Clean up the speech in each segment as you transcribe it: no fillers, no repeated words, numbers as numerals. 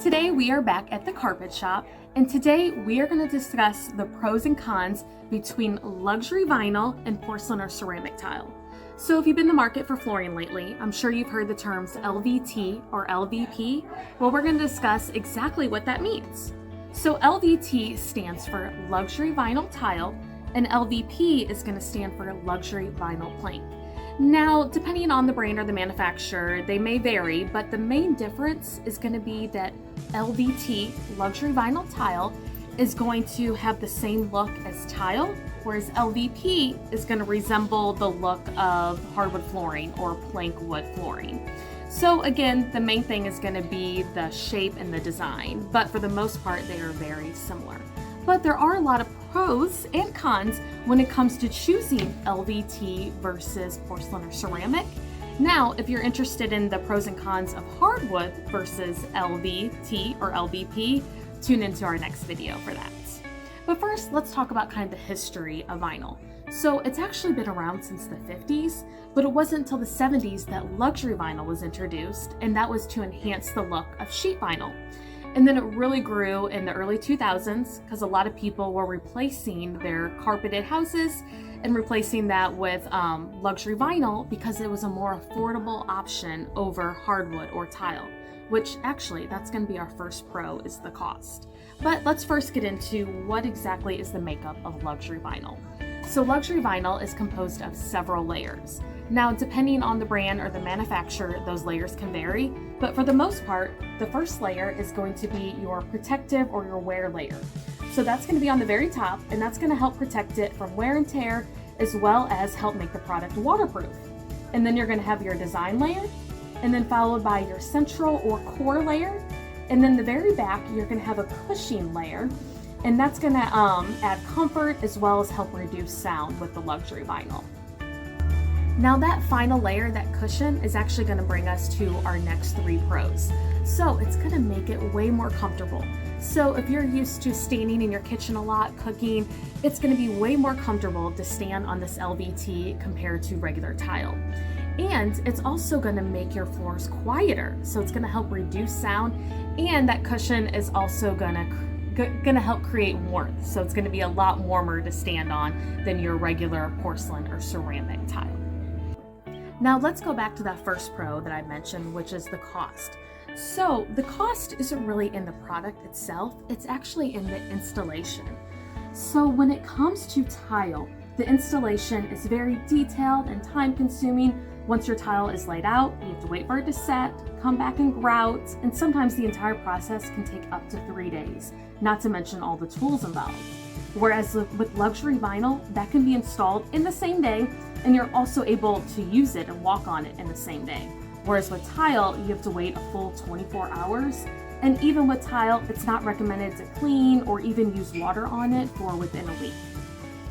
Today we are back at the carpet shop, and today we are going to discuss the pros and cons between luxury vinyl and porcelain or ceramic tile. So if you've been in the market for flooring lately, I'm sure you've heard the terms LVT or LVP. Well, we're going to discuss exactly what that means. So LVT stands for luxury vinyl tile, and LVP is going to stand for luxury vinyl plank. Now, depending on the brand or the manufacturer, they may vary, but the main difference is going to be that LVT, luxury vinyl tile, is going to have the same look as tile, whereas LVP is going to resemble the look of hardwood flooring or plank wood flooring. So again, the main thing is going to be the shape and the design, but for the most part, they are very similar. But there are a lot of pros and cons when it comes to choosing LVT versus porcelain or ceramic. Now, if you're interested in the pros and cons of hardwood versus LVT or LVP, tune into our next video for that. But first, let's talk about kind of the history of vinyl. So it's actually been around since the 50s, but it wasn't until the 70s that luxury vinyl was introduced, and that was to enhance the look of sheet vinyl. And then it really grew in the early 2000s because a lot of people were replacing their carpeted houses and replacing that with luxury vinyl because it was a more affordable option over hardwood or tile, which actually that's going to be our first pro is the cost. But let's first get into what exactly is the makeup of luxury vinyl. So luxury vinyl is composed of several layers. Now, depending on the brand or the manufacturer, those layers can vary, but for the most part, the first layer is going to be your protective or your wear layer. So that's going to be on the very top, and that's going to help protect it from wear and tear, as well as help make the product waterproof. And then you're going to have your design layer, and then followed by your central or core layer, and then the very back, you're going to have a cushioning layer, and that's going to add comfort as well as help reduce sound with the luxury vinyl. Now that final layer, that cushion, is actually going to bring us to our next three pros. So it's going to make it way more comfortable. So if you're used to standing in your kitchen a lot, cooking, it's going to be way more comfortable to stand on this LVT compared to regular tile. And it's also going to make your floors quieter. So it's going to help reduce sound, and that cushion is also going to help create warmth. So it's going to be a lot warmer to stand on than your regular porcelain or ceramic tile. Now let's go back to that first pro that I mentioned, which is the cost. So the cost isn't really in the product itself, it's actually in the installation. So when it comes to tile, the installation is very detailed and time consuming. Once your tile is laid out, you have to wait for it to set, come back and grout, and sometimes the entire process can take up to 3 days, not to mention all the tools involved. Whereas with luxury vinyl, that can be installed in the same day, and you're also able to use it and walk on it in the same day. Whereas with tile, you have to wait a full 24 hours. And even with tile, it's not recommended to clean or even use water on it for within a week.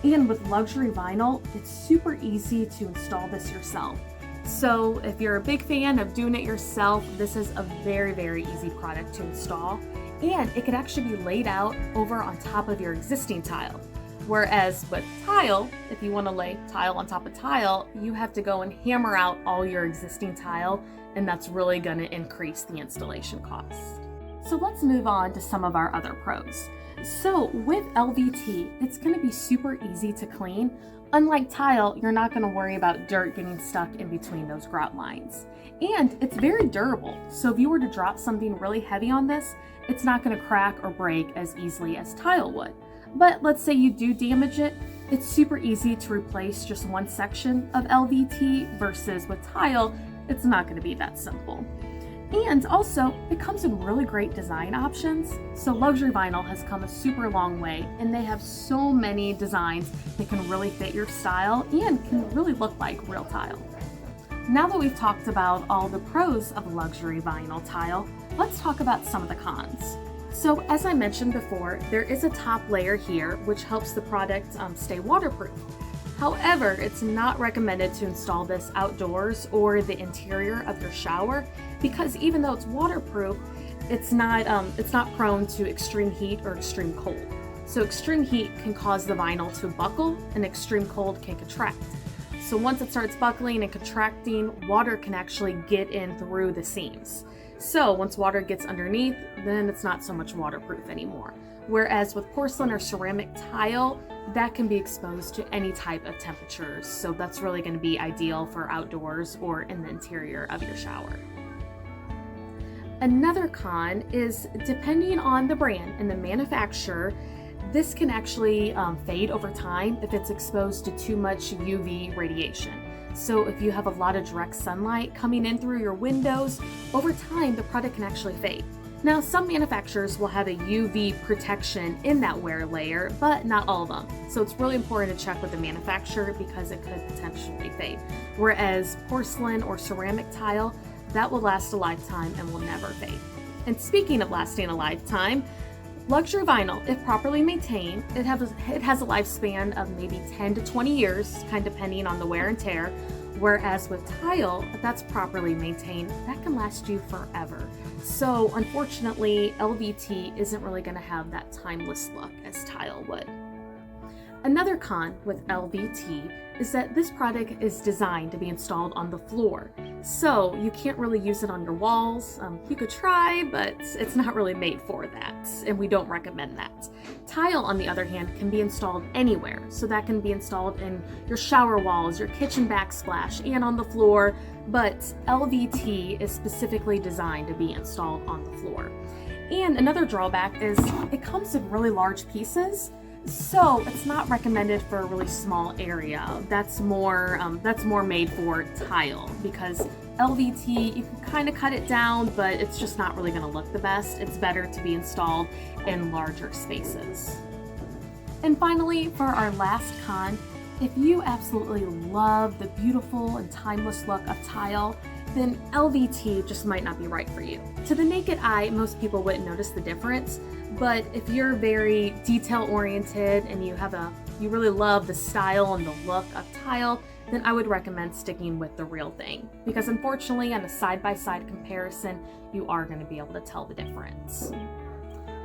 And with luxury vinyl, it's super easy to install this yourself. So if you're a big fan of doing it yourself, this is a very, very easy product to install. And it could actually be laid out over on top of your existing tile. Whereas with tile, if you want to lay tile on top of tile, you have to go and hammer out all your existing tile, and that's really going to increase the installation cost. So let's move on to some of our other pros. So with LVT, it's going to be super easy to clean. Unlike tile, you're not going to worry about dirt getting stuck in between those grout lines. And it's very durable, so if you were to drop something really heavy on this, it's not going to crack or break as easily as tile would. But let's say you do damage it, it's super easy to replace just one section of LVT versus with tile, it's not going to be that simple. And also, it comes in really great design options. So luxury vinyl has come a super long way, and they have so many designs that can really fit your style and can really look like real tile. Now that we've talked about all the pros of luxury vinyl tile, let's talk about some of the cons. So as I mentioned before, there is a top layer here which helps the product stay waterproof. However, it's not recommended to install this outdoors or the interior of your shower because even though it's waterproof, it's not prone to extreme heat or extreme cold. So extreme heat can cause the vinyl to buckle and extreme cold can contract. So once it starts buckling and contracting, water can actually get in through the seams. So once water gets underneath, then it's not so much waterproof anymore. Whereas with porcelain or ceramic tile, that can be exposed to any type of temperatures. So that's really going to be ideal for outdoors or in the interior of your shower. Another con is depending on the brand and the manufacturer, this can actually fade over time if it's exposed to too much UV radiation. So if you have a lot of direct sunlight coming in through your windows, over time the product can actually fade. Now, some manufacturers will have a UV protection in that wear layer, but not all of them. So it's really important to check with the manufacturer because it could potentially fade. Whereas porcelain or ceramic tile, that will last a lifetime and will never fade. And speaking of lasting a lifetime, luxury vinyl, if properly maintained, it has a lifespan of maybe 10 to 20 years, kind of depending on the wear and tear. Whereas with tile, if that's properly maintained, that can last you forever. So unfortunately, LVT isn't really going to have that timeless look as tile would. Another con with LVT is that this product is designed to be installed on the floor. So you can't really use it on your walls. You could try, but it's not really made for that, and we don't recommend that. Tile, on the other hand, can be installed anywhere. So that can be installed in your shower walls, your kitchen backsplash, and on the floor, but LVT is specifically designed to be installed on the floor. And another drawback is it comes in really large pieces. So it's not recommended for a really small area. That's more made for tile because LVT, you can kind of cut it down, but it's just not really going to look the best. It's better to be installed in larger spaces. And finally, for our last con, if you absolutely love the beautiful and timeless look of tile, then LVT just might not be right for you. To the naked eye, most people wouldn't notice the difference, but if you're very detail-oriented and you really love the style and the look of tile, then I would recommend sticking with the real thing. Because unfortunately, on a side-by-side comparison, you are going to be able to tell the difference.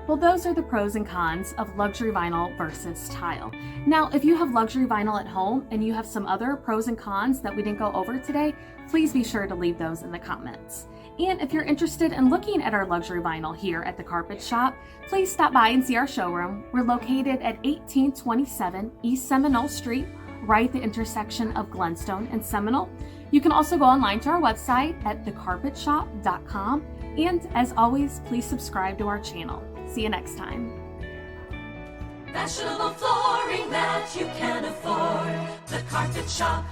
Well, those are the pros and cons of luxury vinyl versus tile. Now, if you have luxury vinyl at home and you have some other pros and cons that we didn't go over today, please be sure to leave those in the comments. And if you're interested in looking at our luxury vinyl here at the Carpet Shop, please stop by and see our showroom. We're located at 1827 East Seminole Street, right at the intersection of Glenstone and Seminole. You can also go online to our website at thecarpetshop.com. And as always, please subscribe to our channel. See you next time. Fashionable flooring that you can afford. The Carpet Shop.